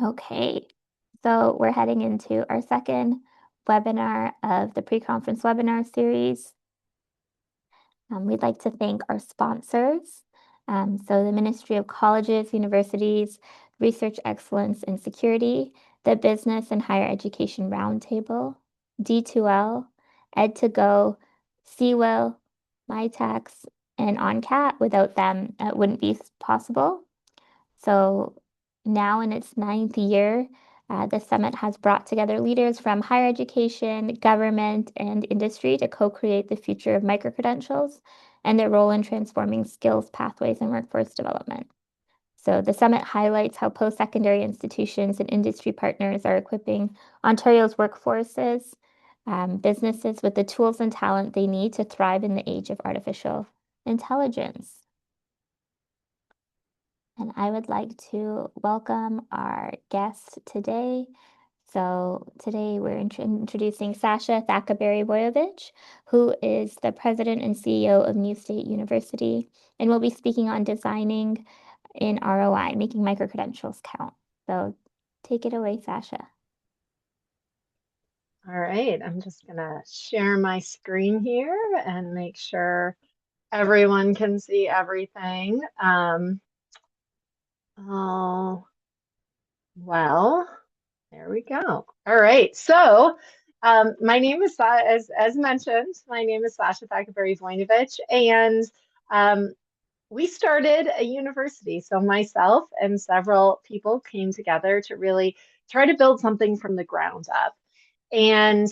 Okay, so we're heading into our second webinar of the pre-conference webinar series. We'd like to thank our sponsors. So the Ministry of Colleges, Universities, Research Excellence and Security, the Business and Higher Education Roundtable, D2L, Ed2Go, CWIL, MyTax, and OnCat. Without them, it wouldn't be possible. So now in its ninth year, the summit has brought together leaders from higher education, government, and industry to co-create the future of micro-credentials and their role in transforming skills pathways and workforce development. So the summit highlights how post-secondary institutions and industry partners are equipping Ontario's workforces, businesses with the tools and talent they need to thrive in the age of artificial intelligence. And I would like to welcome our guest today. So today we're introducing Sasha Thackaberry-Voinovich, who is the president and CEO of Newstate University, and will be speaking on designing in ROI, making micro-credentials count. So take it away, Sasha. All right, I'm just gonna share my screen here and make sure everyone can see everything. Oh, well, there we go. All right, so my name is, as mentioned, my name is Sasha Thackaberry-Voinovich, and we started a university. So myself and several people came together to really try to build something from the ground up. And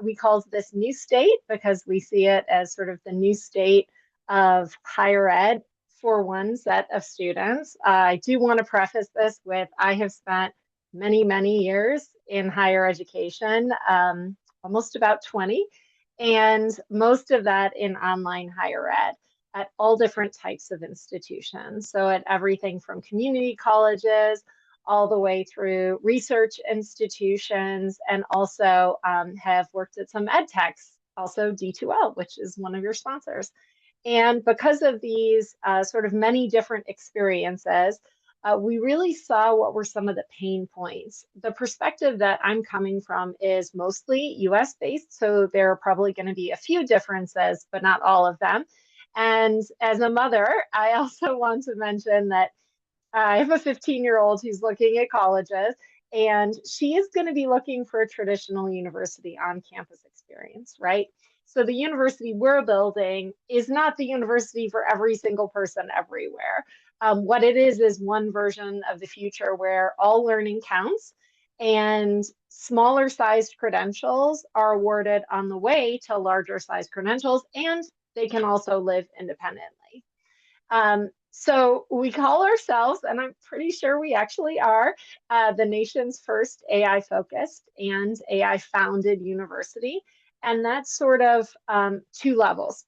we called this New State because we see it as sort of the new state of higher ed for one set of students. I do want to preface this with I have spent many, many years in higher education, almost about 20, and most of that in online higher ed at all different types of institutions. So at everything from community colleges all the way through research institutions, and also have worked at some ed techs, also D2L, which is one of your sponsors. And because of these sort of many different experiences, we really saw what were some of the pain points. The perspective that I'm coming from is mostly US based, so there are probably going to be a few differences, but not all of them. And as a mother, I also want to mention that I have a 15-year-old who's looking at colleges, and she is going to be looking for a traditional university on campus experience, right? So the university we're building is not the university for every single person everywhere. What it is one version of the future where all learning counts and smaller sized credentials are awarded on the way to larger sized credentials, and they can also live independently. So we call ourselves, and I'm pretty sure we actually are, the nation's first AI focused and AI founded university. And that's sort of two levels.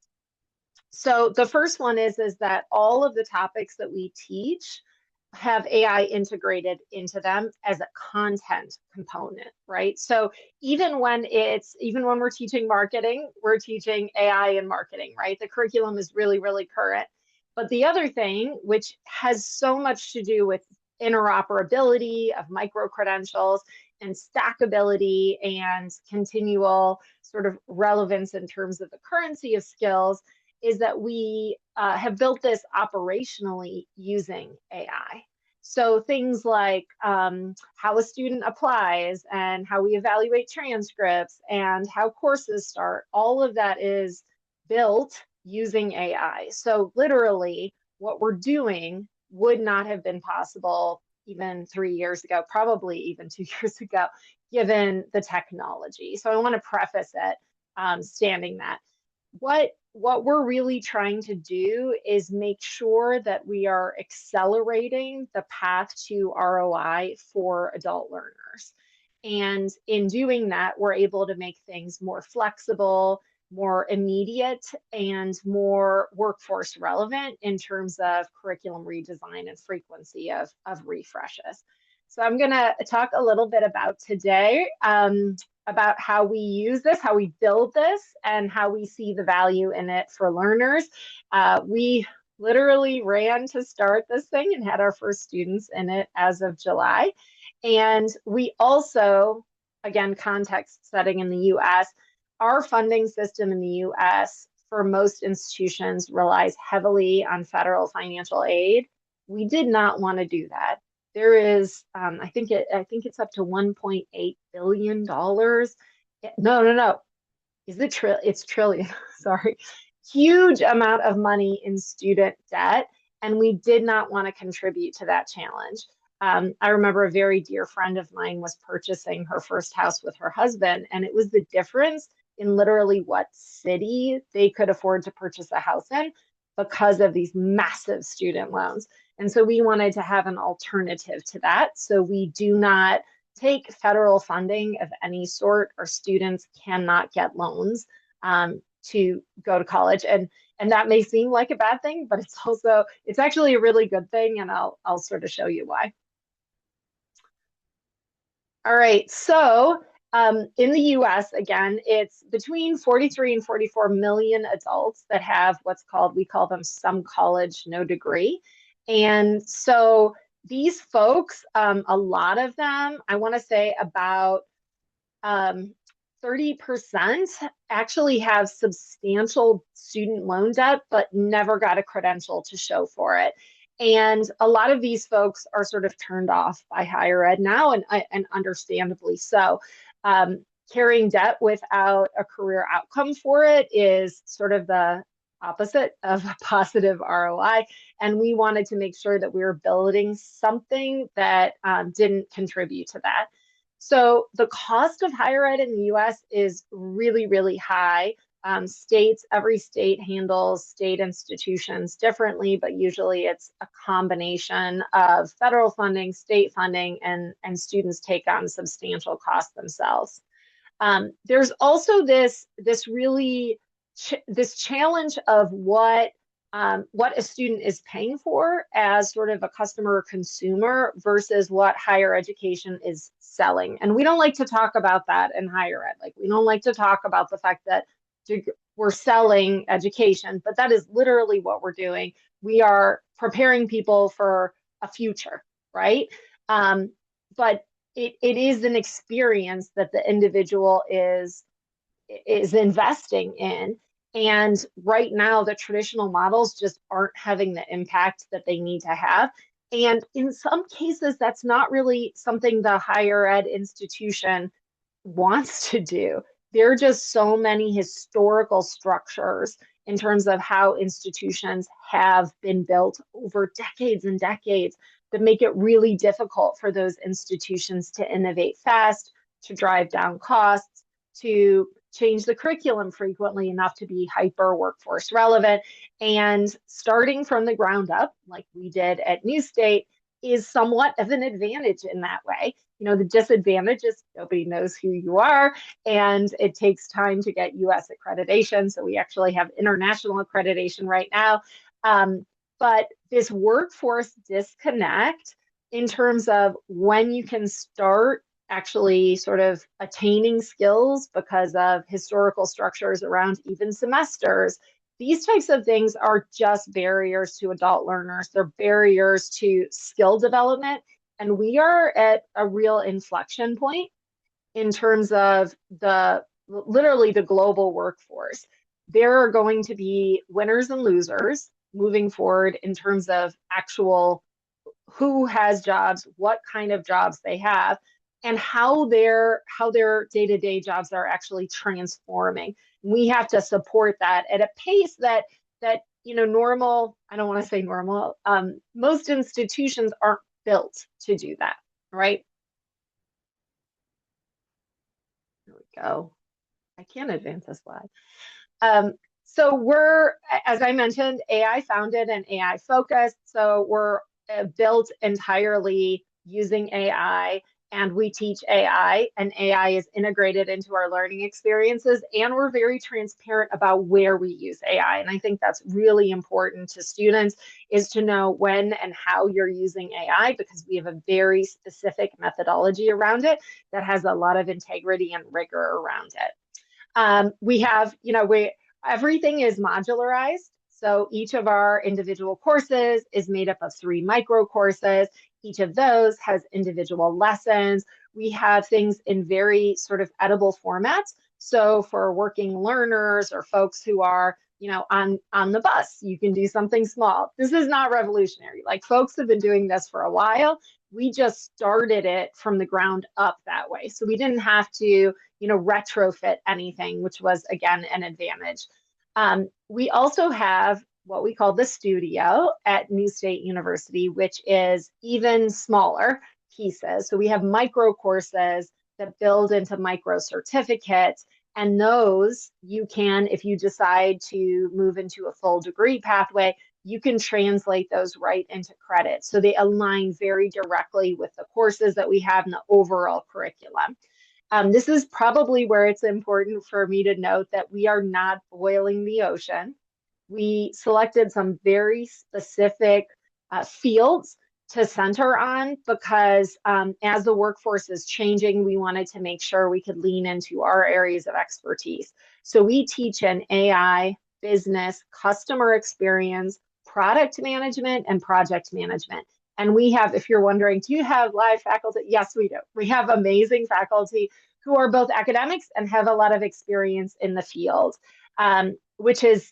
So the first one is that all of the topics that we teach have AI integrated into them as a content component, right? So even when we're teaching marketing, we're teaching AI in marketing, right? The curriculum is really, really current. But the other thing, which has so much to do with interoperability of micro-credentials and stackability and continual sort of relevance in terms of the currency of skills, is that we have built this operationally using AI. So things like how a student applies and how we evaluate transcripts and how courses start, all of that is built using AI. So literally what we're doing would not have been possible even 3 years ago, probably even 2 years ago, given the technology. So I want to preface it standing that. What we're really trying to do is make sure that we are accelerating the path to ROI for adult learners. And in doing that, we're able to make things more flexible, more immediate, and more workforce relevant in terms of curriculum redesign and frequency of refreshes. So I'm going to talk a little bit about today, about how we use this, how we build this, and how we see the value in it for learners. We literally ran to start this thing and had our first students in it as of July. And we also, again, context setting in the US, our funding system in the US for most institutions relies heavily on federal financial aid. We did not want to do that. There is, I think it's up to $1.8 billion. No, no, no. Is it it's trillion, sorry. Huge amount of money in student debt, and we did not want to contribute to that challenge. I remember a very dear friend of mine was purchasing her first house with her husband, and it was the difference in literally what city they could afford to purchase a house in because of these massive student loans. And so we wanted to have an alternative to that. So we do not take federal funding of any sort, or students cannot get loans to go to college. And that may seem like a bad thing, but it's actually a really good thing, and I'll sort of show you why. All right, so in the US, again, it's between 43 and 44 million adults that have what's called, we call them some college, no degree. And so these folks, a lot of them, I want to say about 30% actually have substantial student loan debt, but never got a credential to show for it. And a lot of these folks are sort of turned off by higher ed now, and understandably so. Carrying debt without a career outcome for it is sort of the opposite of a positive ROI. And we wanted to make sure that we were building something that didn't contribute to that. So the cost of higher ed in the US is really, really high. Every state handles state institutions differently, but usually it's a combination of federal funding, state funding, and students take on substantial costs themselves. There's also this challenge of what a student is paying for as sort of a customer or consumer versus what higher education is selling. And we don't like to talk about that in higher ed. Like, we don't like to talk about the fact that we're selling education, but that is literally what we're doing. We are preparing people for a future, right? But it is an experience that the individual is investing in. And right now, the traditional models just aren't having the impact that they need to have. And in some cases, that's not really something the higher ed institution wants to do. There are just so many historical structures in terms of how institutions have been built over decades and decades that make it really difficult for those institutions to innovate fast, to drive down costs, to change the curriculum frequently enough to be hyper workforce relevant. And starting from the ground up, like we did at Newstate, is somewhat of an advantage in that way. You know, the disadvantage is nobody knows who you are, and it takes time to get US accreditation. So we actually have international accreditation right now. But this workforce disconnect in terms of when you can start actually sort of attaining skills because of historical structures around even semesters. These types of things are just barriers to adult learners. They're barriers to skill development. And we are at a real inflection point in terms of literally the global workforce. There are going to be winners and losers moving forward in terms of actual who has jobs, what kind of jobs they have, and how their day-to-day jobs are actually transforming. We have to support that at a pace that normal, I don't want to say normal, most institutions aren't built to do that, right? There we go. I can't advance this slide. So we're, as I mentioned, AI founded and AI focused. So we're built entirely using AI, and we teach AI, and AI is integrated into our learning experiences, and we're very transparent about where we use AI. And I think that's really important to students, is to know when and how you're using AI, because we have a very specific methodology around it that has a lot of integrity and rigor around it. We have, everything is modularized. So each of our individual courses is made up of 3 micro courses. each of those has individual lessons. We have things in very sort of edible formats. So for working learners or folks who are, on the bus, you can do something small. This is not revolutionary. Like, folks have been doing this for a while. We just started it from the ground up that way. So we didn't have to, retrofit anything, which was, again, an advantage. We also have what we call the studio at Newstate University, which is even smaller pieces. So we have micro courses that build into micro certificates. And those you can, if you decide to move into a full degree pathway, you can translate those right into credit. So they align very directly with the courses that we have in the overall curriculum. This is probably where it's important for me to note that we are not boiling the ocean. We selected some very specific fields to center on because as the workforce is changing, we wanted to make sure we could lean into our areas of expertise. So we teach in AI, business, customer experience, product management, and project management. And we have, if you're wondering, do you have live faculty? Yes, we do. We have amazing faculty who are both academics and have a lot of experience in the field. Which is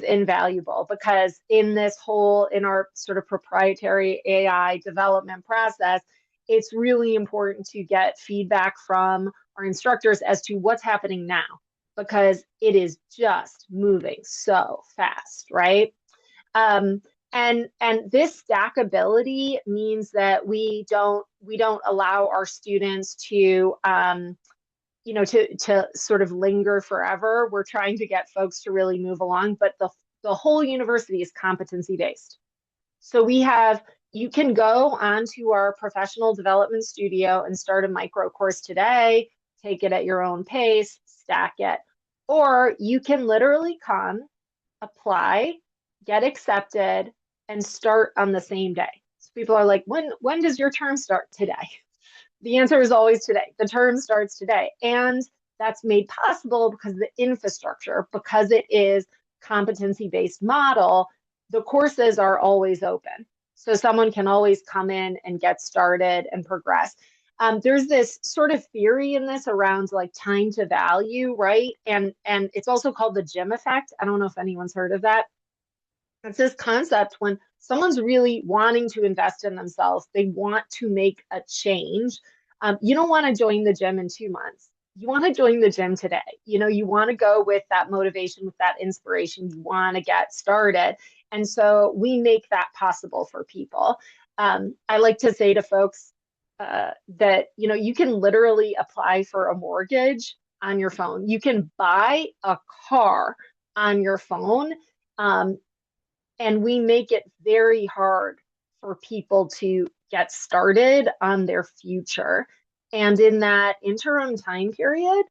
invaluable, because in our sort of proprietary AI development process, it's really important to get feedback from our instructors as to what's happening now, because it is just moving so fast, right? And this stackability means that we don't allow our students to to sort of linger forever. We're trying to get folks to really move along, but the whole university is competency based. So you can go onto our professional development studio and start a micro course today, take it at your own pace, stack it. Or you can literally come, apply, get accepted, and start on the same day. So people are like, when does your term start? Today. The answer is always today. The term starts today. And that's made possible because the infrastructure, because it is competency-based model, the courses are always open. So someone can always come in and get started and progress. There's this sort of theory in this around like time to value, right? And it's also called the gym effect. I don't know if anyone's heard of that. It's this concept when someone's really wanting to invest in themselves, they want to make a change. You don't want to join the gym in 2 months. You want to join the gym today. You want to go with that motivation, with that inspiration. You want to get started. And so we make that possible for people. I like to say to folks that, you can literally apply for a mortgage on your phone. You can buy a car on your phone. And we make it very hard for people to get started on their future. And in that interim time period,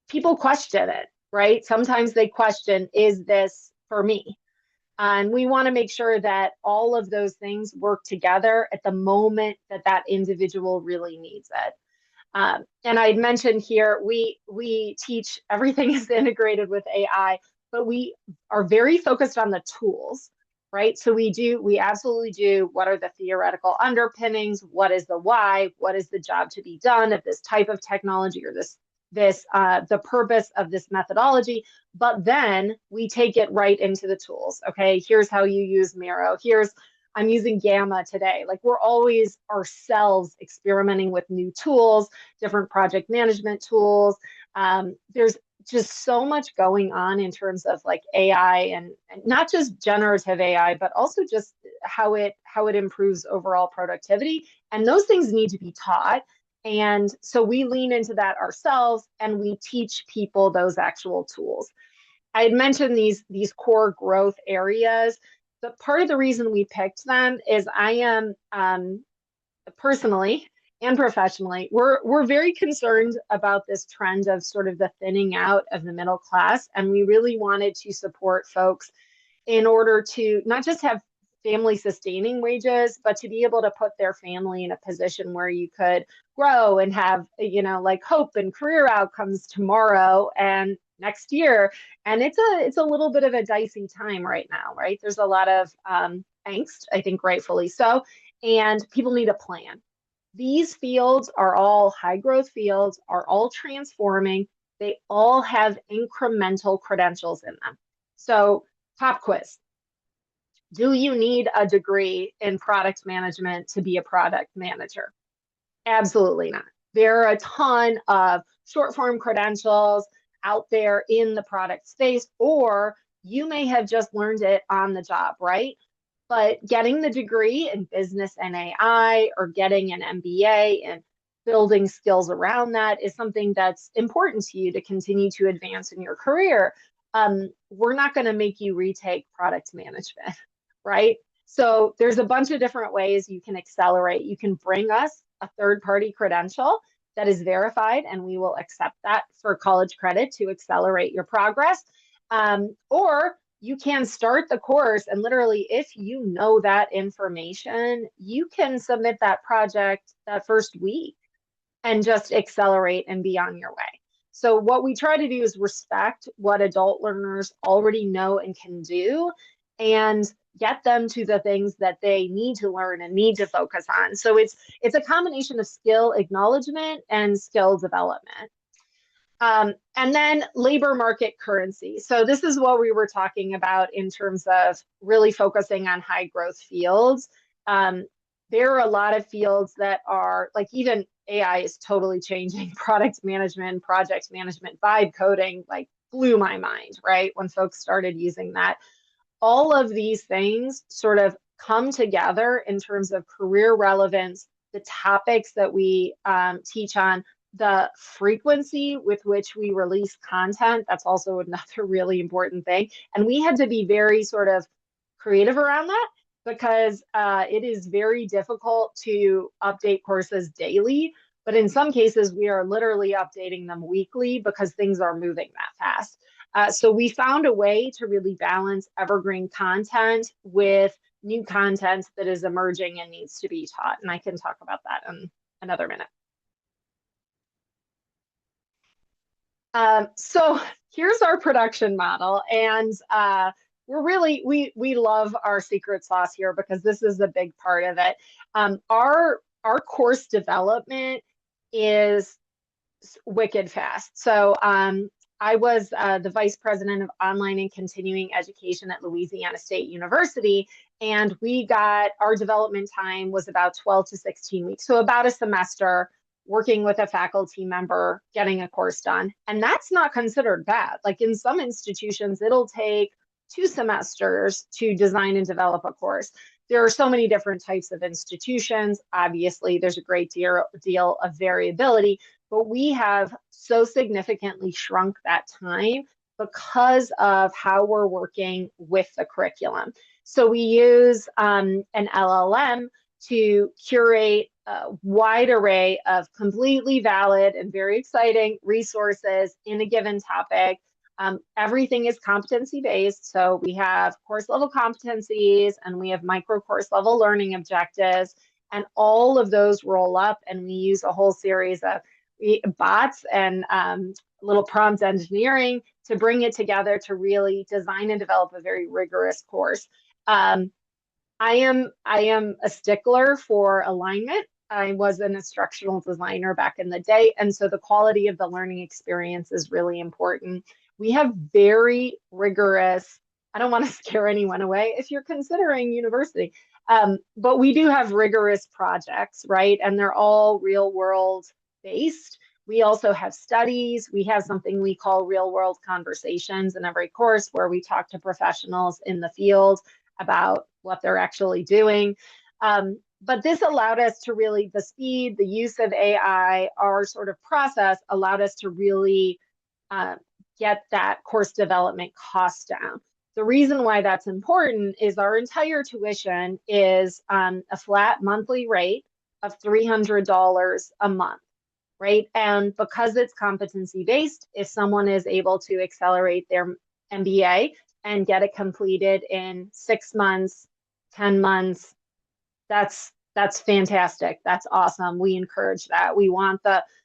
people question it, right? Sometimes they question, is this for me? And we want to make sure that all of those things work together at the moment that that individual really needs it. And I'd mentioned here, we teach everything is integrated with AI, but we are very focused on the tools, right? So we absolutely do. What are the theoretical underpinnings? What is the why? What is the job to be done of this type of technology, or the purpose of this methodology? But then we take it right into the tools. Okay, here's how you use Miro. I'm using Gamma today. Like, we're always ourselves experimenting with new tools, different project management tools. There's just so much going on in terms of like AI, and not just generative AI, but also just how it improves overall productivity. And those things need to be taught. And so we lean into that ourselves, and we teach people those actual tools. I had mentioned these core growth areas. But part of the reason we picked them is I am personally and professionally, we're very concerned about this trend of sort of the thinning out of the middle class. And we really wanted to support folks in order to not just have family sustaining wages, but to be able to put their family in a position where you could grow and have, like hope and career outcomes tomorrow and next year. And it's a little bit of a dicey time right now, right? There's a lot of angst, I think rightfully so. and people need a plan. These fields are all high growth fields, are all transforming. They all have incremental credentials in them. So, pop quiz. Do you need a degree in product management to be a product manager? Absolutely not. There are a ton of short form credentials out there in the product space, or you may have just learned it on the job, right? But getting the degree in business and AI or getting an MBA and building skills around that is something that's important to you to continue to advance in your career. We're not going to make you retake product management, right? So there's a bunch of different ways you can accelerate. You can bring us a third party credential that is verified, and we will accept that for college credit to accelerate your progress. Or you can start the course, and literally, if you know that information, you can submit that project that first week and just accelerate and be on your way. So, what we try to do is respect what adult learners already know and can do and get them to the things that they need to learn and need to focus on. So it's a combination of skill acknowledgement and skill development. And then labor market currency. So this is what we were talking about in terms of really focusing on high growth fields. There are a lot of fields that are like, even AI is totally changing product management, project management, vibe coding, like blew my mind, right? When folks started using that. All of these things sort of come together in terms of career relevance, the topics that we teach on, the frequency with which we release content. That's also another really important thing. And we had to be very sort of creative around that because it is very difficult to update courses daily. But in some cases, we are literally updating them weekly because things are moving that fast. So we found a way to really balance evergreen content with new content that is emerging and needs to be taught. And I can talk about that in another minute. So here's our production model. And we love our secret sauce here because this is a big part of it. Our course development is wicked fast. So I was the vice president of online and continuing education at Louisiana State University, and we got our development time was about 12 to 16 weeks, so about a semester working with a faculty member, getting a course done. And that's not considered bad. Like in some institutions, it'll take 2 semesters to design and develop a course. There are so many different types of institutions. Obviously, there's a great deal of variability, but we have so significantly shrunk that time because of how we're working with the curriculum. So we use an LLM to curate a wide array of completely valid and very exciting resources in a given topic. Everything is competency based. So we have course level competencies and we have micro course level learning objectives. And all of those roll up, and we use a whole series of bots and little prompt engineering to bring it together to really design and develop a very rigorous course. I am a stickler for alignment. I was an instructional designer back in the day, and so the quality of the learning experience is really important. We have very rigorous, I don't want to scare anyone away if you're considering university, but we do have rigorous projects, right? And they're all real world based. We also have studies. We have something we call real world conversations in every course where we talk to professionals in the field about what they're actually doing. But this allowed us to really, the speed, the use of AI, our sort of process allowed us to really get that course development cost down. The reason why that's important is our entire tuition is a flat monthly rate of $300 a month, right? And because it's competency based, if someone is able to accelerate their MBA and get it completed in 6 months, 10 months, that's fantastic. That's awesome. We encourage that. We want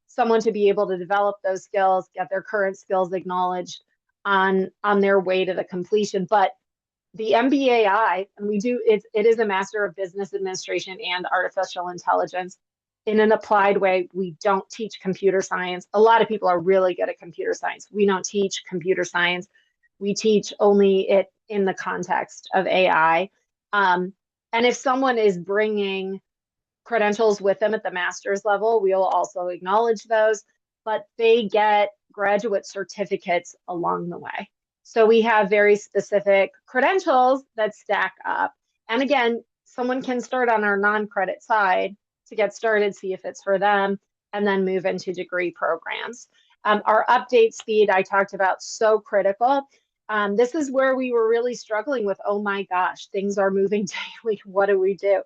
someone to be able to develop those skills, get their current skills acknowledged on their way to the completion. But the MBAI, and it is a Master of Business Administration and Artificial Intelligence. In an applied way, we don't teach computer science. A lot of people are really good at computer science. We don't teach computer science. We teach only it in the context of AI. And if someone is bringing credentials with them at the master's level, we will also acknowledge those, but they get graduate certificates along the way. So we have very specific credentials that stack up. And again, someone can start on our non-credit side to get started, see if it's for them, and then move into degree programs. Our update speed I talked about, so critical. This is where we were really struggling with, oh my gosh, things are moving daily. What do we do?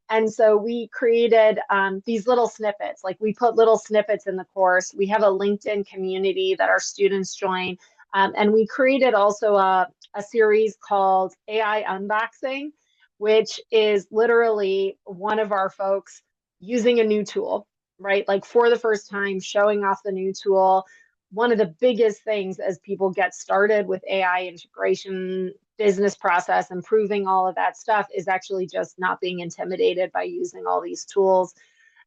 And so we created these little snippets, like we put little snippets in the course. We have a LinkedIn community that our students join. And we created also a series called AI Unboxing, which is literally one of our folks using a new tool, right? Like for the first time, showing off the new tool. One of the biggest things as people get started with AI integration, business process, improving all of that stuff is actually just not being intimidated by using all these tools.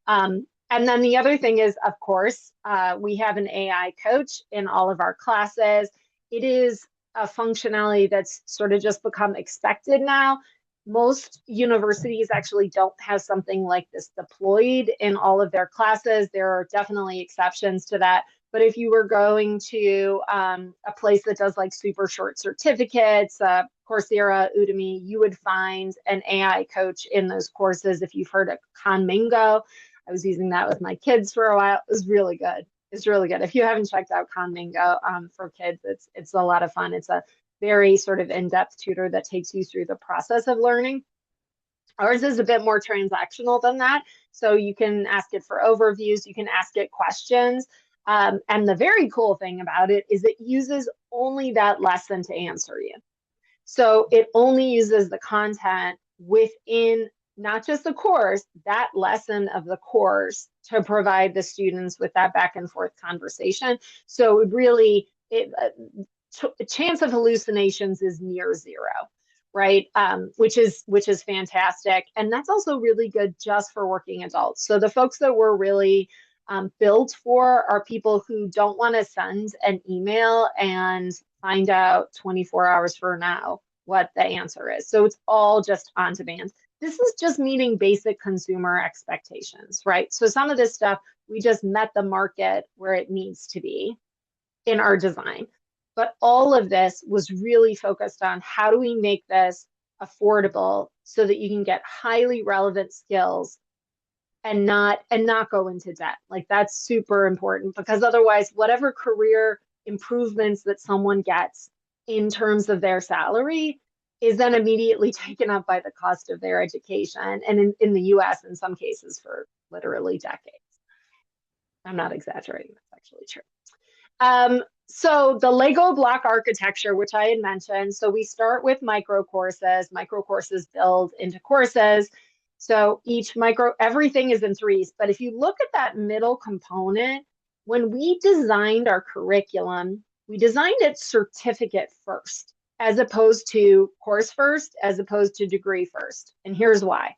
And then the other thing is, of course, we have an AI coach in all of our classes. It is a functionality that's sort of just become expected now. Most universities actually don't have something like this deployed in all of their classes. There are definitely exceptions to that. But if you were going to a place that does like super short certificates, Coursera, Udemy, you would find an AI coach in those courses. If you've heard of Conmingo, I was using that with my kids for a while. It was really good. It's really good. If you haven't checked out Conmingo for kids, it's a lot of fun. It's a very sort of in-depth tutor that takes you through the process of learning. Ours is a bit more transactional than that. So you can ask it for overviews, you can ask it questions. And the very cool thing about it is it uses only that lesson to answer you. So it only uses the content within not just the course, that lesson of the course to provide the students with that back and forth conversation. So it really, chance of hallucinations is near zero, right? Which is fantastic. And that's also really good just for working adults. So the folks that we're really built for are people who don't want to send an email and find out 24 hours from now what the answer is. So it's all just on demand. This is just meeting basic consumer expectations, right? So some of this stuff, we just met the market where it needs to be in our design. But all of this was really focused on how do we make this affordable so that you can get highly relevant skills and not go into debt. Like that's super important, because otherwise whatever career improvements that someone gets in terms of their salary is then immediately taken up by the cost of their education, and in the US in some cases for literally decades. I'm not exaggerating, that's actually true. So the Lego block architecture, which I had mentioned, so we start with micro courses build into courses. So everything is in threes. But if you look at that middle component, when we designed our curriculum, we designed it certificate first, as opposed to course first, as opposed to degree first. And here's why.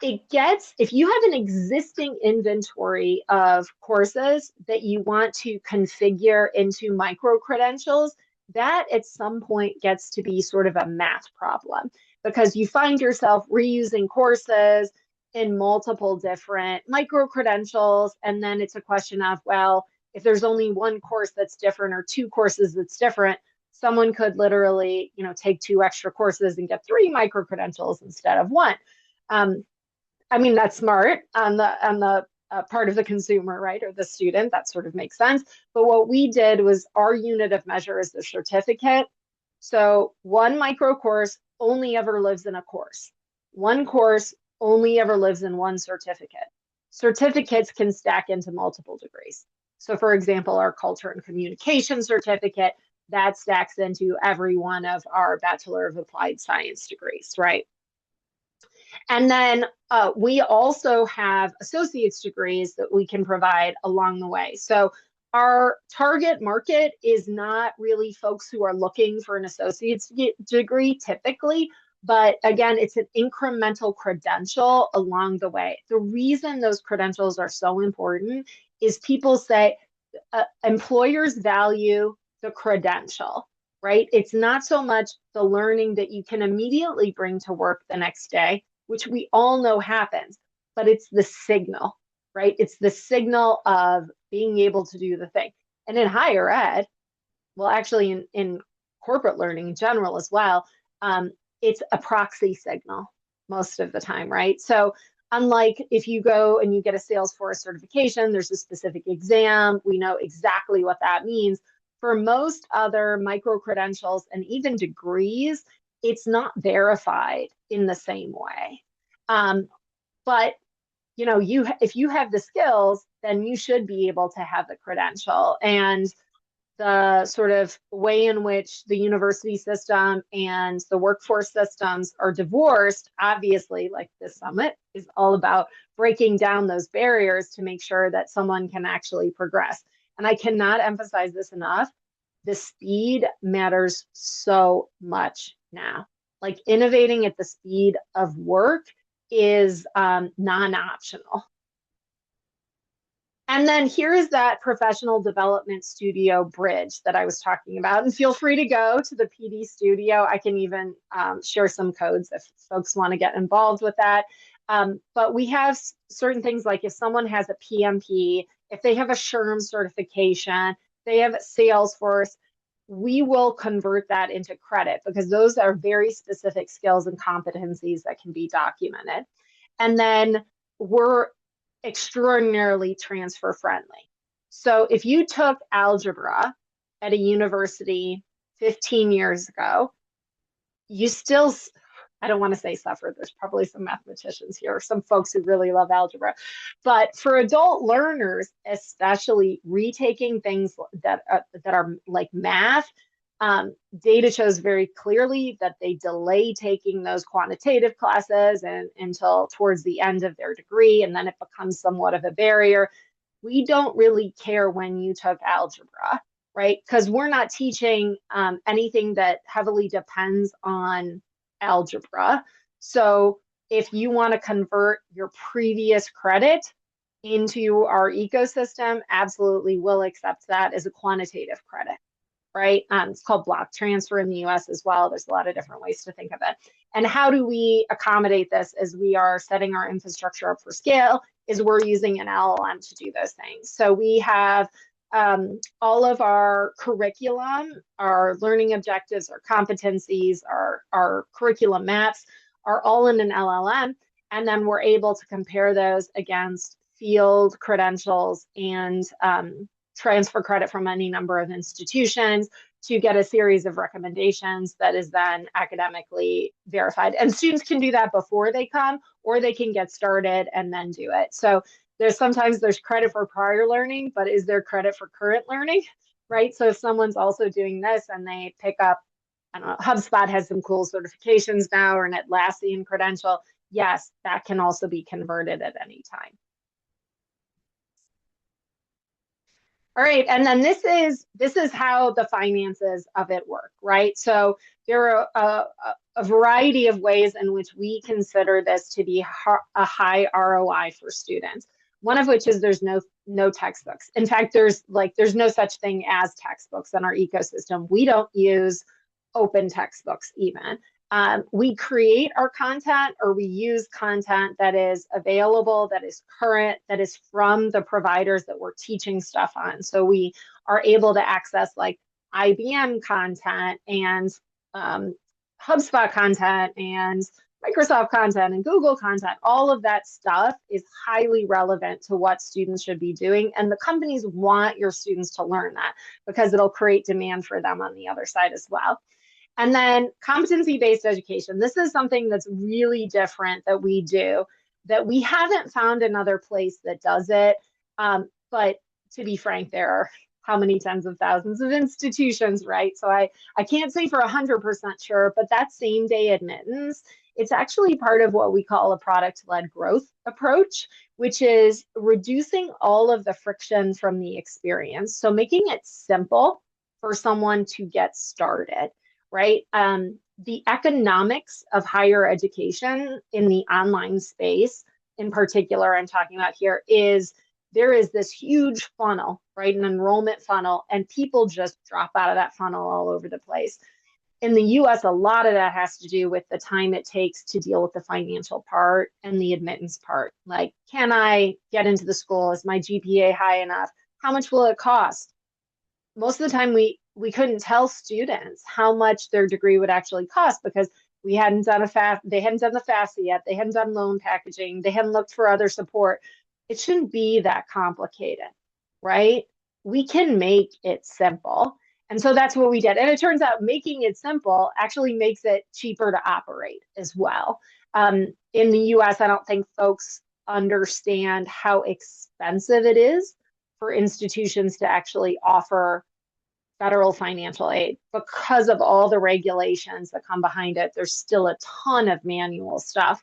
If you have an existing inventory of courses that you want to configure into micro-credentials, that at some point gets to be sort of a math problem, because you find yourself reusing courses in multiple different micro-credentials. And then it's a question of, well, if there's only one course that's different or two courses that's different, someone could literally, take 2 extra courses and get 3 micro-credentials instead of 1. I mean, that's smart on the part of the consumer, right, or the student. That sort of makes sense. But what we did was our unit of measure is the certificate. So one micro course only ever lives in a course. One course only ever lives in one certificate. Certificates can stack into multiple degrees. So for example, our culture and communication certificate, that stacks into every one of our Bachelor of Applied Science degrees, right? And then we also have associate's degrees that we can provide along the way. So our target market is not really folks who are looking for an associate's degree typically, but again, it's an incremental credential along the way. The reason those credentials are so important is people say employers value the credential, right? It's not so much the learning that you can immediately bring to work the next day, which we all know happens, but it's the signal, right? It's the signal of being able to do the thing. And in higher ed, well, actually in corporate learning in general as well, it's a proxy signal most of the time, right? So unlike if you go and you get a Salesforce certification, there's a specific exam, we know exactly what that means. For most other micro-credentials and even degrees, it's not verified in the same way. But you know, if you have the skills, then you should be able to have the credential. And the sort of way in which the university system and the workforce systems are divorced, obviously, like this summit is all about breaking down those barriers to make sure that someone can actually progress. And I cannot emphasize this enough. The speed matters so much now. Like innovating at the speed of work is non-optional. And then here's that professional development studio bridge that I was talking about. And feel free to go to the PD studio. I can even share some codes if folks want to get involved with that. But we have certain things like if someone has a PMP, if they have a SHRM certification, they have Salesforce, we will convert that into credit because those are very specific skills and competencies that can be documented. And then we're extraordinarily transfer friendly. So if you took algebra at a university 15 years ago, you still, I don't want to say suffer, there's probably some mathematicians here, or some folks who really love algebra. But for adult learners, especially retaking things that are like math, data shows very clearly that they delay taking those quantitative classes until towards the end of their degree, and then it becomes somewhat of a barrier. We don't really care when you took algebra, right? Because we're not teaching anything that heavily depends on algebra. So if you want to convert your previous credit into our ecosystem, absolutely we'll accept that as a quantitative credit, right? It's called block transfer in the US as well. There's a lot of different ways to think of it. And how do we accommodate this as we are setting our infrastructure up for scale is we're using an LLM to do those things. So we have all of our curriculum, our learning objectives, our competencies, our curriculum maps are all in an LLM. And then we're able to compare those against field credentials and transfer credit from any number of institutions to get a series of recommendations that is then academically verified. And students can do that before they come, or they can get started and then do it. So sometimes there's credit for prior learning, but is there credit for current learning, right? So if someone's also doing this and they pick up, I don't know, HubSpot has some cool certifications now, or an Atlassian credential, yes, that can also be converted at any time. All right, and then this is how the finances of it work, right? So there are a variety of ways in which we consider this to be a high ROI for students. One of which is there's no textbooks. In fact, there's no such thing as textbooks in our ecosystem. We don't use open textbooks even. We create our content, or we use content that is available, that is current, that is from the providers that we're teaching stuff on. So we are able to access like IBM content and HubSpot content and Microsoft content and Google content. All of that stuff is highly relevant to what students should be doing. And the companies want your students to learn that because it'll create demand for them on the other side as well. And then competency-based education. This is something that's really different that we do, that we haven't found another place that does it. But to be frank, there are how many tens of thousands of institutions, right? So I can't say for 100% sure, but that same day admittance it's actually part of what we call a product-led growth approach, which is reducing all of the friction from the experience. So making it simple for someone to get started, right? The economics of higher education in the online space, in particular, I'm talking about here, is there is this huge funnel, right? An enrollment funnel, and people just drop out of that funnel all over the place. In the US, a lot of that has to do with the time it takes to deal with the financial part and the admittance part. Like, can I get into the school? Is my GPA high enough? How much will it cost? Most of the time we couldn't tell students how much their degree would actually cost because we hadn't done they hadn't done the FAFSA yet, they hadn't done loan packaging, they hadn't looked for other support. It shouldn't be that complicated, right? We can make it simple. And so that's what we did. And it turns out making it simple actually makes it cheaper to operate as well. In the US, I don't think folks understand how expensive it is for institutions to actually offer federal financial aid because of all the regulations that come behind it. There's still a ton of manual stuff.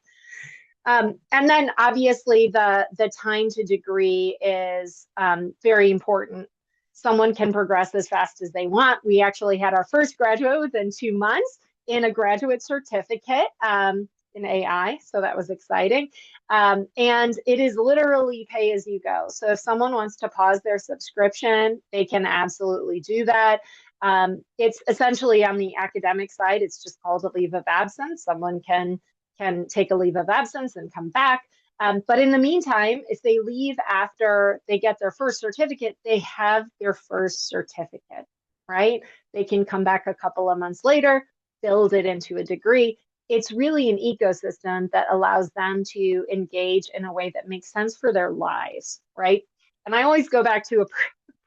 And then obviously the time to degree is very important. Someone can progress as fast as they want. We actually had our first graduate within 2 months in a graduate certificate in AI, so that was exciting. And it is literally pay as you go. So if someone wants to pause their subscription, they can absolutely do that. It's essentially on the academic side, it's just called a leave of absence. Someone can take a leave of absence and come back. But in the meantime, if they leave after they get their first certificate, they have their first certificate, right? They can come back a couple of months later, build it into a degree. It's really an ecosystem that allows them to engage in a way that makes sense for their lives, right? And I always go back to a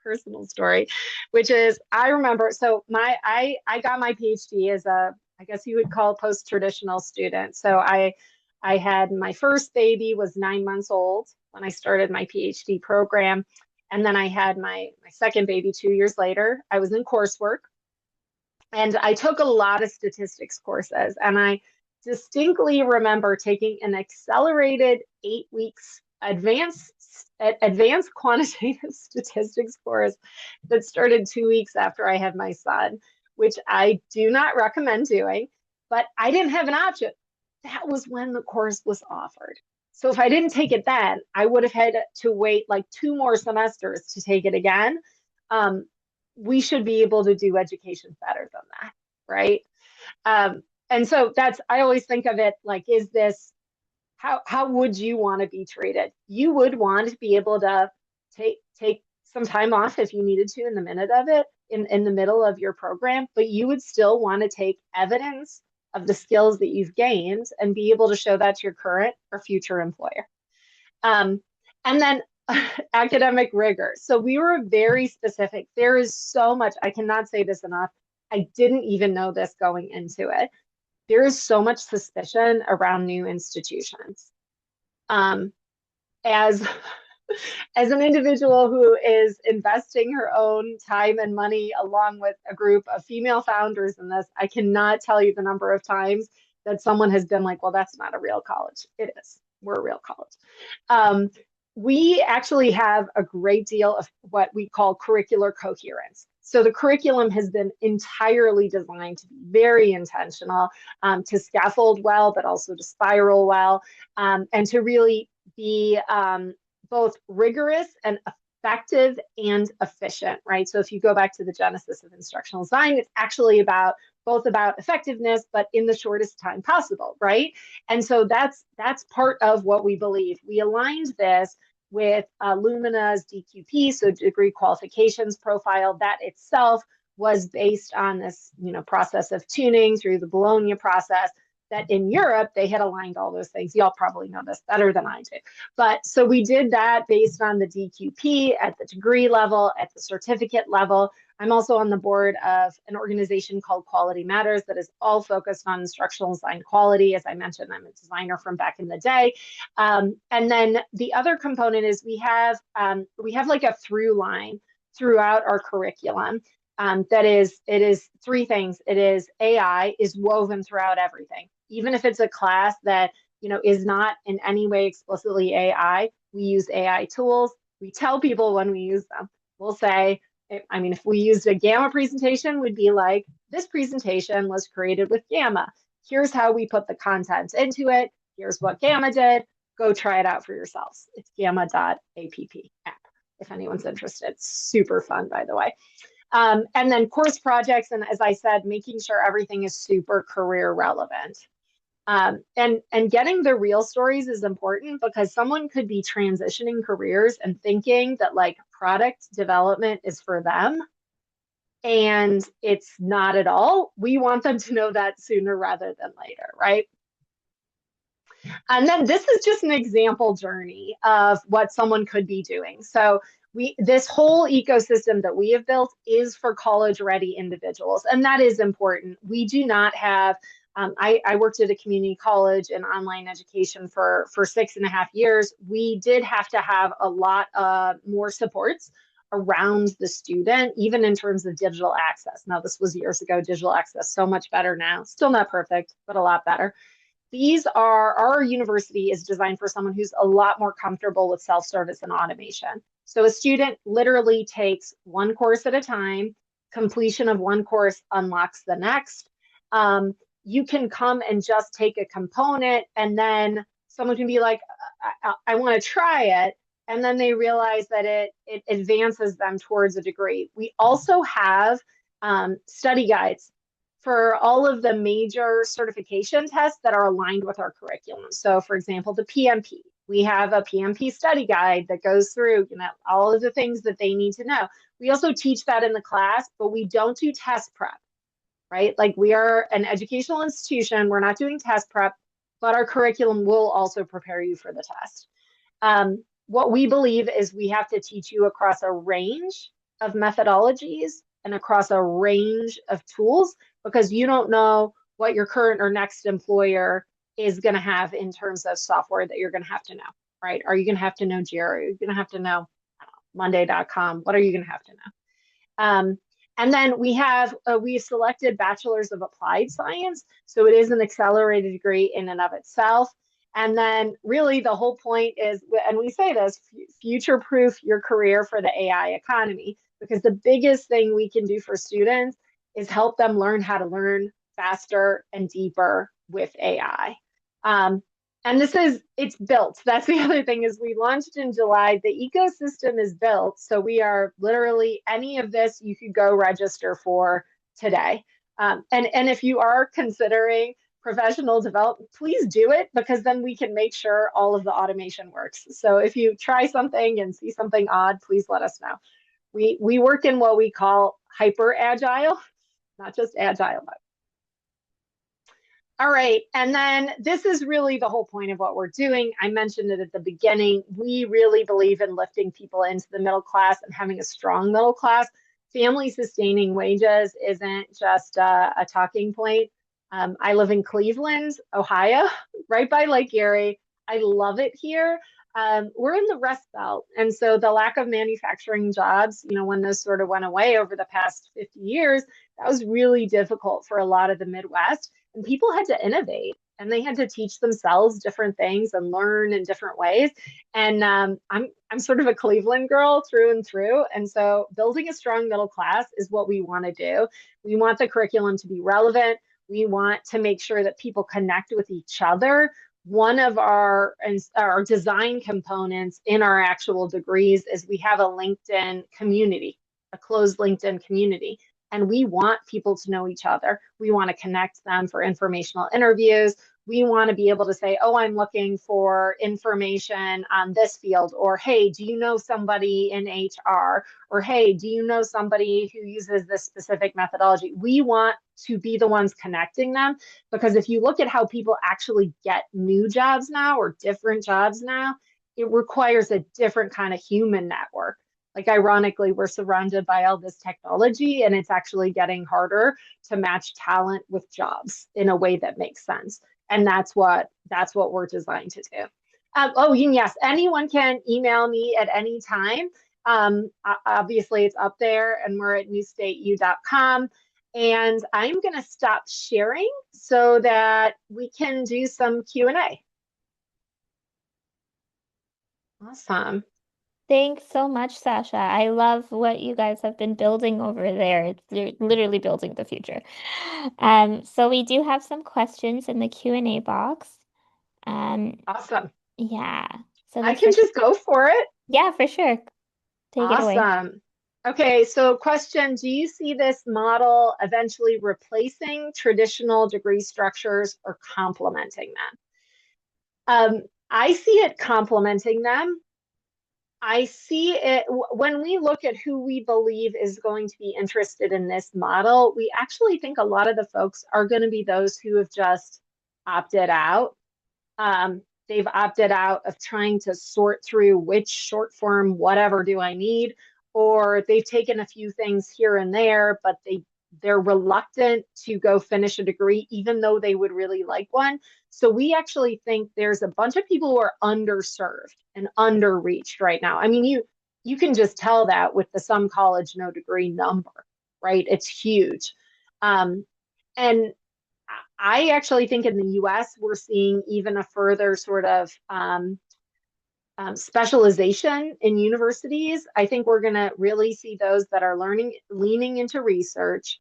personal story, which is I remember, so I got my PhD as a, I guess you would call post-traditional student. So I had my first baby was 9 months old when I started my PhD program. And then I had my second baby 2 years later. I was in coursework and I took a lot of statistics courses. And I distinctly remember taking an accelerated 8 weeks advanced quantitative statistics course that started 2 weeks after I had my son, which I do not recommend doing, but I didn't have an option. That was when the course was offered. So if I didn't take it then, I would have had to wait like 2 more semesters to take it again. We should be able to do education better than that, right? And so that's, I always think of it like, is this, how would you want to be treated? You would want to be able to take some time off if you needed to in the minute of it, in the middle of your program, but you would still want to take evidence of the skills that you've gained and be able to show that to your current or future employer. And then academic rigor. So we were very specific. There is so much, I cannot say this enough. I didn't even know this going into it. There is so much suspicion around new institutions. As an individual who is investing her own time and money along with a group of female founders in this, I cannot tell you the number of times that someone has been like, well, that's not a real college. It is. We're a real college. We actually have a great deal of what we call curricular coherence. So the curriculum has been entirely designed to be very intentional, to scaffold well, but also to spiral well, and to really be both rigorous and effective and efficient, right? So if you go back to the genesis of instructional design, it's actually both about effectiveness, but in the shortest time possible, right? And so that's part of what we believe. We aligned this with Lumina's DQP, so degree qualifications profile. That itself was based on this, process of tuning through the Bologna process, that in Europe, they had aligned all those things. Y'all probably know this better than I do. But so we did that based on the DQP at the degree level, at the certificate level. I'm also on the board of an organization called Quality Matters that is all focused on instructional design quality. As I mentioned, I'm a designer from back in the day. And then the other component is we have like a through line throughout our curriculum. It is 3 things. It is AI is woven throughout everything. even if it's a class that, is not in any way explicitly AI, we use AI tools. We tell people when we use them. We'll say, I mean, if we used a Gamma presentation, we'd be like, this presentation was created with Gamma. Here's how we put the content into it. Here's what Gamma did. Go try it out for yourselves. It's gamma.app if anyone's interested. Super fun, by the way. And then course projects, and as I said, making sure everything is super career relevant. And getting the real stories is important because someone could be transitioning careers and thinking that like product development is for them. And it's not at all. We want them to know that sooner rather than later, right? And then this is just an example journey of what someone could be doing. So this whole ecosystem that we have built is for college-ready individuals, and that is important. We do not have, I worked at a community college in online education for 6.5 years. We did have to have a lot more supports around the student, even in terms of digital access. Now, this was years ago, digital access, so much better now. Still not perfect, but a lot better. Our university is designed for someone who's a lot more comfortable with self-service and automation. So a student literally takes one course at a time. Completion of one course unlocks the next. You can come and just take a component, and then someone can be like, I want to try it. And then they realize that it advances them towards a degree. We also have study guides for all of the major certification tests that are aligned with our curriculum. So for example, the PMP, we have a PMP study guide that goes through, all of the things that they need to know. We also teach that in the class, but we don't do test prep, right? Like we are an educational institution, we're not doing test prep, but our curriculum will also prepare you for the test. What we believe is we have to teach you across a range of methodologies and across a range of tools because you don't know what your current or next employer is going to have in terms of software that you're going to have to know, right? Are you going to have to know Jira? Are you going to have to know Monday.com? What are you going to have to know? And then we've selected Bachelor's of Applied Science. So it is an accelerated degree in and of itself. And then really the whole point is, and we say this, future-proof your career for the AI economy, because the biggest thing we can do for students is help them learn how to learn faster and deeper with AI. And it's built. That's the other thing is we launched in July. The ecosystem is built. So we are literally any of this you could go register for today. And if you are considering professional development, please do it because then we can make sure all of the automation works. So if you try something and see something odd, please let us know. We work in what we call hyper agile, not just agile. All right, and then this is really the whole point of what we're doing. I mentioned it at the beginning. We really believe in lifting people into the middle class and having a strong middle class. Family sustaining wages isn't just a talking point. I live in Cleveland, Ohio, right by Lake Erie. I love it here. We're in the Rust Belt. And so the lack of manufacturing jobs, when those sort of went away over the past 50 years, that was really difficult for a lot of the Midwest. And people had to innovate and they had to teach themselves different things and learn in different ways. And I'm sort of a Cleveland girl through and through. And so building a strong middle class is what we want to do. We want the curriculum to be relevant. We want to make sure that people connect with each other. One of our design components in our actual degrees is we have a LinkedIn community, a closed LinkedIn community. And we want people to know each other. We want to connect them for informational interviews. We want to be able to say, oh, I'm looking for information on this field, or hey, do you know somebody in HR? Or hey, do you know somebody who uses this specific methodology? We want to be the ones connecting them, because if you look at how people actually get new jobs now or different jobs now, it requires a different kind of human network. Like ironically, we're surrounded by all this technology and it's actually getting harder to match talent with jobs in a way that makes sense. And that's what we're designed to do. Oh, and yes, anyone can email me at any time. Obviously, it's up there and we're at newstateu.com. And I'm going to stop sharing so that we can do some Q&A. Awesome. Thanks so much, Sasha. I love what you guys have been building over there. You're literally building the future. So we do have some questions in the Q&A box. Um, Awesome. yeah. So the I can first, just go for it. yeah, for sure. Take it away. Awesome. Okay, so question, do you see this model eventually replacing traditional degree structures or complementing them? I see it complementing them. I see it when we look at who we believe is going to be interested in this model, we actually think a lot of the folks are going to be those who have just opted out. They've opted out of trying to sort through which short form, whatever do I need, or they've taken a few things here and there, but they're reluctant to go finish a degree, even though they would really like one. So we actually think there's a bunch of people who are underserved and underreached right now. I mean, you can just tell that with the some college no degree number, right? It's huge. And I actually think in the US, we're seeing even a further sort of specialization in universities. I think we're going to really see those that are leaning into research,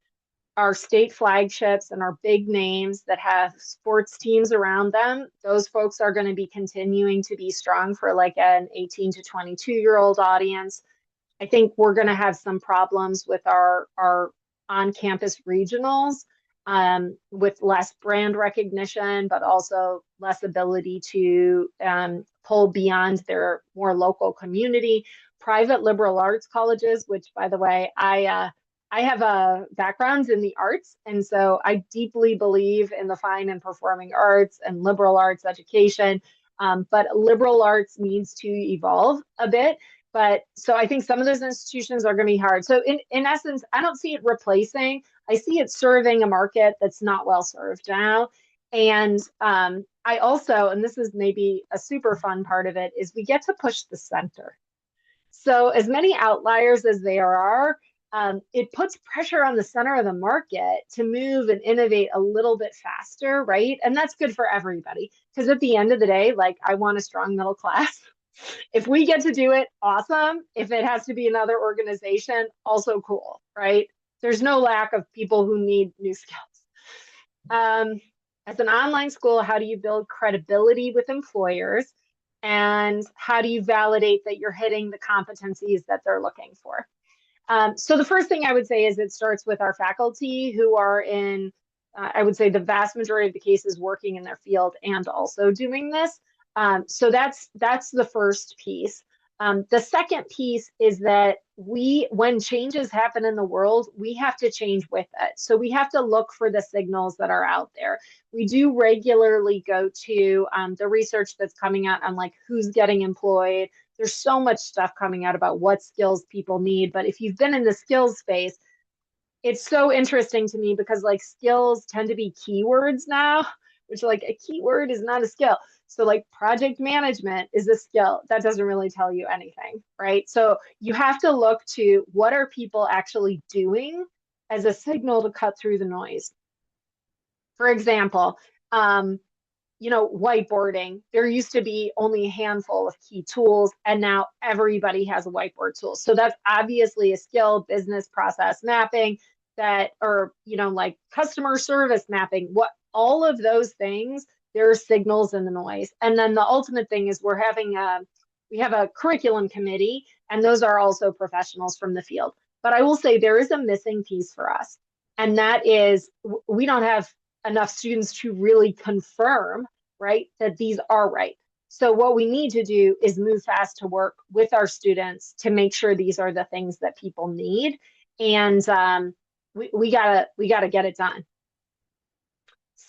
our state flagships and our big names that have sports teams around them. Those folks are going to be continuing to be strong for like an 18 to 22-year-old audience. I think we're going to have some problems with our on-campus regionals, with less brand recognition, but also less ability to pull beyond their more local community. Private liberal arts colleges, which, by the way, I have a background in the arts, and so I deeply believe in the fine and performing arts and liberal arts education. But liberal arts needs to evolve a bit. But so I think some of those institutions are going to be hard. So in essence, I don't see it replacing. I see it serving a market that's not well served now. And I also, and this is maybe a super fun part of it, is we get to push the center. So as many outliers as there are, it puts pressure on the center of the market to move and innovate a little bit faster, right? And that's good for everybody. Because at the end of the day, like I want a strong middle class. If we get to do it, awesome. If it has to be another organization, also cool, right? There's no lack of people who need new skills. As an online school, how do you build credibility with employers? And how do you validate that you're hitting the competencies that they're looking for? So the first thing I would say is it starts with our faculty who are in, I would say the vast majority of the cases working in their field and also doing this. So that's the first piece. The second piece is that when changes happen in the world, we have to change with it. So we have to look for the signals that are out there. We do regularly go to the research that's coming out on like who's getting employed. There's so much stuff coming out about what skills people need. But if you've been in the skills space, it's so interesting to me because like skills tend to be keywords now, which like a keyword is not a skill. So like project management is a skill. That doesn't really tell you anything, right? So you have to look to what are people actually doing as a signal to cut through the noise. For example, whiteboarding. There used to be only a handful of key tools, and now everybody has a whiteboard tool. So that's obviously a skill, business process mapping that, or, like customer service mapping, what all of those things, there are signals in the noise. And then the ultimate thing is we have a curriculum committee, and those are also professionals from the field. But I will say there is a missing piece for us. And that is we don't have enough students to really confirm, right, that these are right. So what we need to do is move fast to work with our students to make sure these are the things that people need. And we gotta get it done.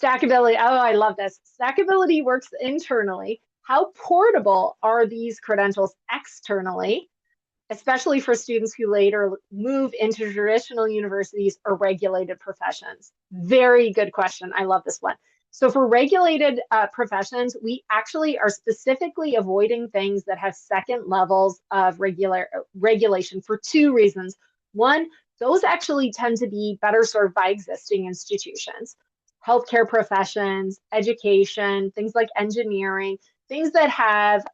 Stackability. Oh, I love this. Stackability works internally. How portable are these credentials externally, especially for students who later move into traditional universities or regulated professions? Very good question. I love this one. So for regulated professions, we actually are specifically avoiding things that have second levels of regulation for two reasons. One, those actually tend to be better served by existing institutions, healthcare professions, education, things like engineering, things that have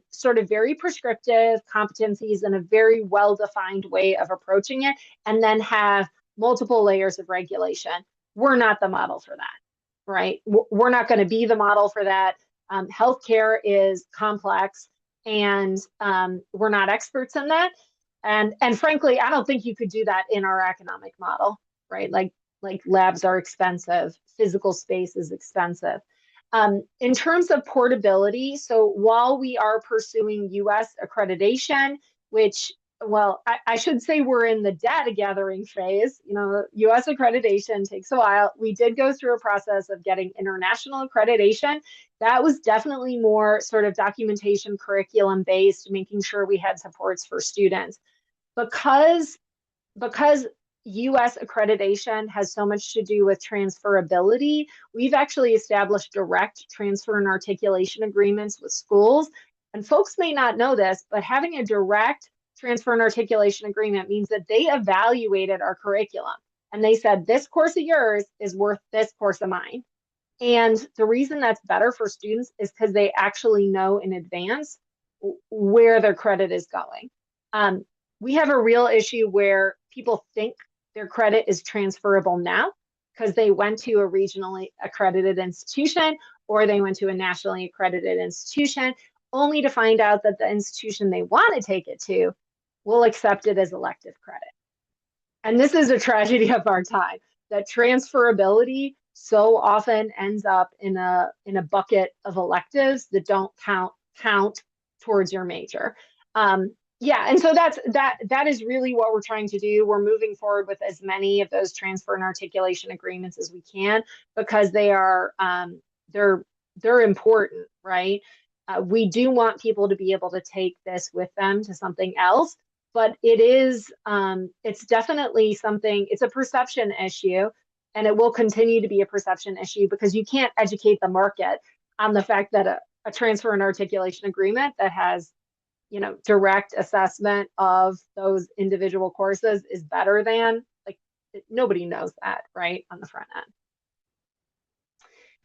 sort of very prescriptive competencies and a very well-defined way of approaching it, and then have multiple layers of regulation. We're not the model for that, right? We're not going to be the model for that. Healthcare is complex, and we're not experts in that. And frankly, I don't think you could do that in our economic model, right? Like labs are expensive, physical space is expensive. In terms of portability, so while we are pursuing US accreditation, which, well, I should say we're in the data gathering phase. You know, US accreditation takes a while. We did go through a process of getting international accreditation. That was definitely more sort of documentation curriculum based, making sure we had supports for students. Because US accreditation has so much to do with transferability, we've actually established direct transfer and articulation agreements with schools. And folks may not know this, but having a direct transfer and articulation agreement means that they evaluated our curriculum and they said, this course of yours is worth this course of mine. And the reason that's better for students is because they actually know in advance where their credit is going. We have a real issue where people think their credit is transferable now because they went to a regionally accredited institution or they went to a nationally accredited institution, only to find out that the institution they want to take it to will accept it as elective credit. And this is a tragedy of our time, that transferability so often ends up in a bucket of electives that don't count towards your major. Yeah, and so that is really what we're trying to do. We're moving forward with as many of those transfer and articulation agreements as we can because they are they're important, right? We do want people to be able to take this with them to something else, but it's definitely something. It's a perception issue, and it will continue to be a perception issue because you can't educate the market on the fact that a transfer and articulation agreement that has direct assessment of those individual courses is better than, like, nobody knows that, right, on the front end.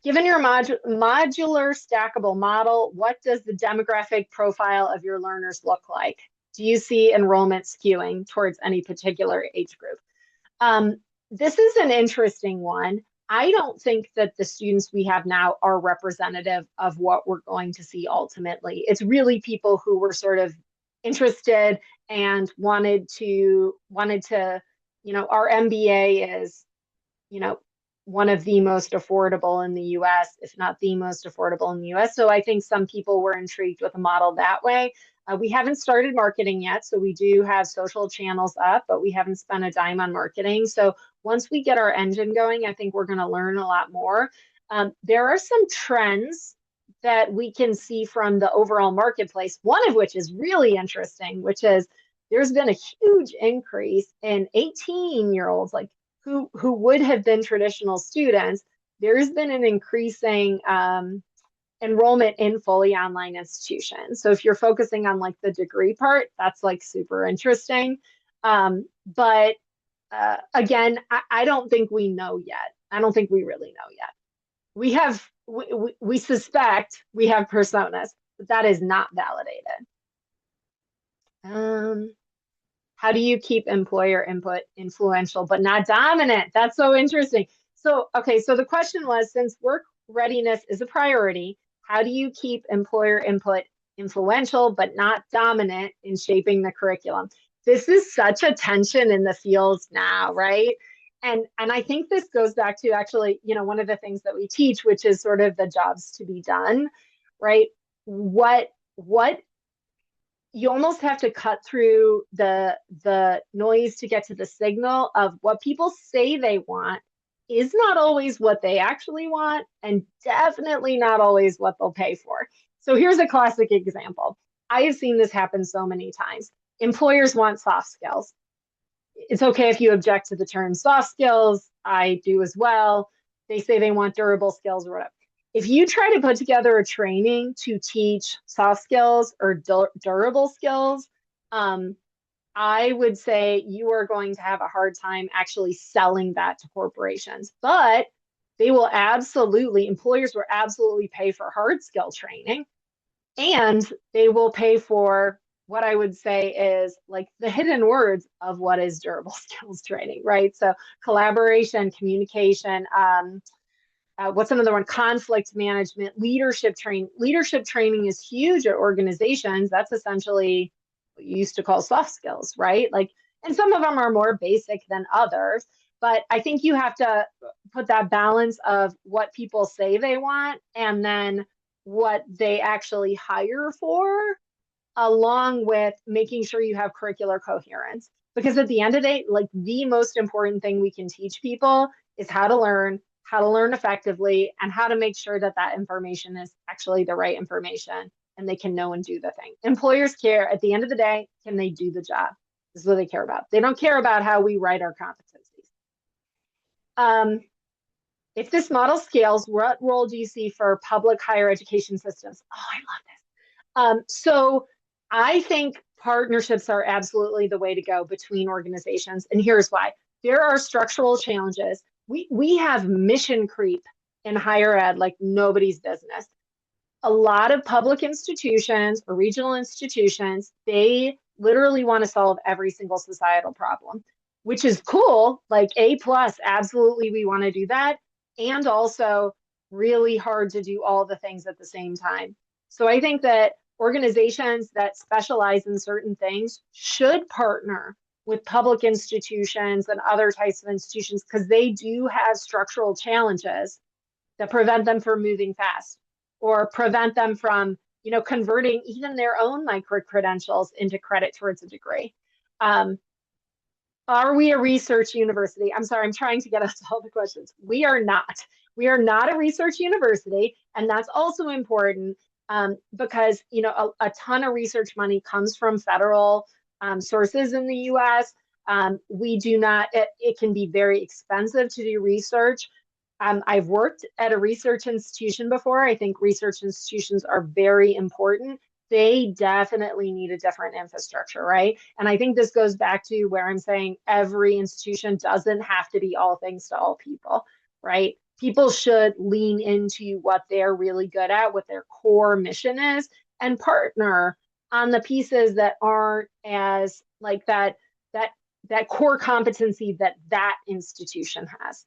Given your modular stackable model, what does the demographic profile of your learners look like? Do you see enrollment skewing towards any particular age group? This is an interesting one. I don't think that the students we have now are representative of what we're going to see ultimately. It's really people who were sort of interested and wanted to, our MBA is, one of the most affordable in the US, if not the most affordable in the US. So I think some people were intrigued with a model that way. We haven't started marketing yet, so we do have social channels up, but we haven't spent a dime on marketing. So once we get our engine going, I think we're going to learn a lot more. There are some trends that we can see from the overall marketplace, one of which is really interesting, which is there's been a huge increase in 18-year-olds, like who would have been traditional students. There's been an increasing enrollment in fully online institutions. So if you're focusing on like the degree part, that's like super interesting. But again, I don't think we know yet. I don't think we really know yet. We suspect we have personas, but that is not validated. How do you keep employer input influential but not dominant? That's so interesting. So, okay, so the question was, since work readiness is a priority, how do you keep employer input influential but not dominant in shaping the curriculum? This is such a tension in the fields now, right? And I think this goes back to actually, one of the things that we teach, which is sort of the jobs to be done, right? What you almost have to cut through the noise to get to the signal of what people say they want is not always what they actually want, and definitely not always what they'll pay for. So here's a classic example. I have seen this happen so many times. Employers want soft skills. It's okay if you object to the term soft skills. I do as well. They say they want durable skills or whatever. If you try to put together a training to teach soft skills or durable skills, I would say you are going to have a hard time actually selling that to corporations. But they will absolutely, employers will absolutely pay for hard skill training, and they will pay for what I would say is like the hidden words of what is durable skills training, right? So collaboration, communication, what's another one? Conflict management, leadership training. Leadership training is huge at organizations. That's essentially what you used to call soft skills, right? Like, and some of them are more basic than others. But I think you have to put that balance of what people say they want and then what they actually hire for, along with making sure you have curricular coherence. Because at the end of the day, like the most important thing we can teach people is how to learn effectively, and how to make sure that that information is actually the right information and they can know and do the thing. Employers care at the end of the day, can they do the job? This is what they care about. They don't care about how we write our competencies. Um, if this model scales, what role do you see for public higher education systems? Oh, I love this. So I think partnerships are absolutely the way to go between organizations. And here's why. There are structural challenges. We have mission creep in higher ed like nobody's business. A lot of public institutions or regional institutions, they literally want to solve every single societal problem, which is cool. Like A plus, absolutely, we want to do that. And also really hard to do all the things at the same time. So I think that organizations that specialize in certain things should partner with public institutions and other types of institutions because they do have structural challenges that prevent them from moving fast or prevent them from, converting even their own micro-credentials into credit towards a degree. Um, are we a research university? I'm sorry, I'm trying to get us to all the questions. We are not. We are not a research university, and that's also important because a ton of research money comes from federal sources in the U.S. We do not. It can be very expensive to do research. I've worked at a research institution before. I think research institutions are very important. They definitely need a different infrastructure, right? And I think this goes back to where I'm saying every institution doesn't have to be all things to all people, right? People should lean into what they're really good at, what their core mission is, and partner on the pieces that aren't as like that core competency that that institution has.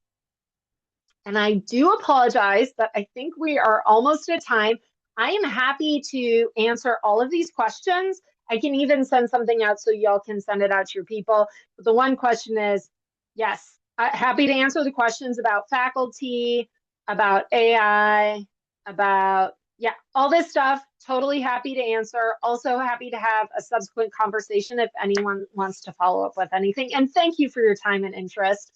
And I do apologize, but I think we are almost at time. I am happy to answer all of these questions. I can even send something out so y'all can send it out to your people. But the one question is, yes, happy to answer the questions about faculty, about AI, about, yeah, all this stuff. Totally happy to answer. Also happy to have a subsequent conversation if anyone wants to follow up with anything. And thank you for your time and interest.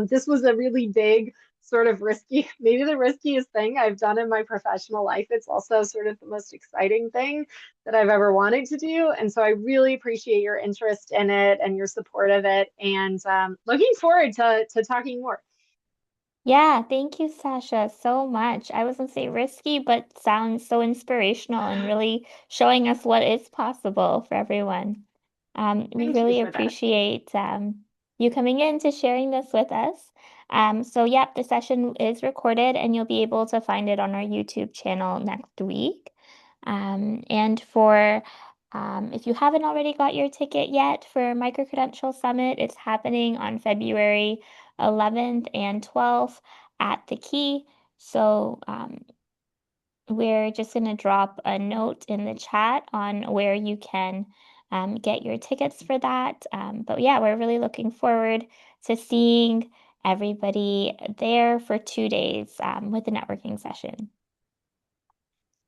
This was a really big, sort of risky, maybe the riskiest thing I've done in my professional life. It's also sort of the most exciting thing that I've ever wanted to do. And so I really appreciate your interest in it and your support of it. And looking forward to talking more. Yeah, thank you, Sasha, so much. I was gonna say risky, but sounds so inspirational and really showing us what is possible for everyone. We Thank you really for that. appreciate you coming in to sharing this with us. So, yep, the session is recorded and you'll be able to find it on our YouTube channel next week. And for if you haven't already got your ticket yet for Micro-Credential Summit, it's happening on February 11th and 12th at the Key. So we're just going to drop a note in the chat on where you can get your tickets for that. But yeah, we're really looking forward to seeing everybody there for 2 days with the networking session.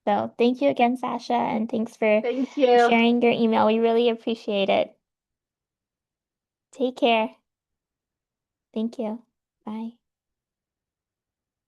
So thank you again, Sasha, and thanks for Thank you. sharing your email. We really appreciate it. Take care. Thank you. Bye.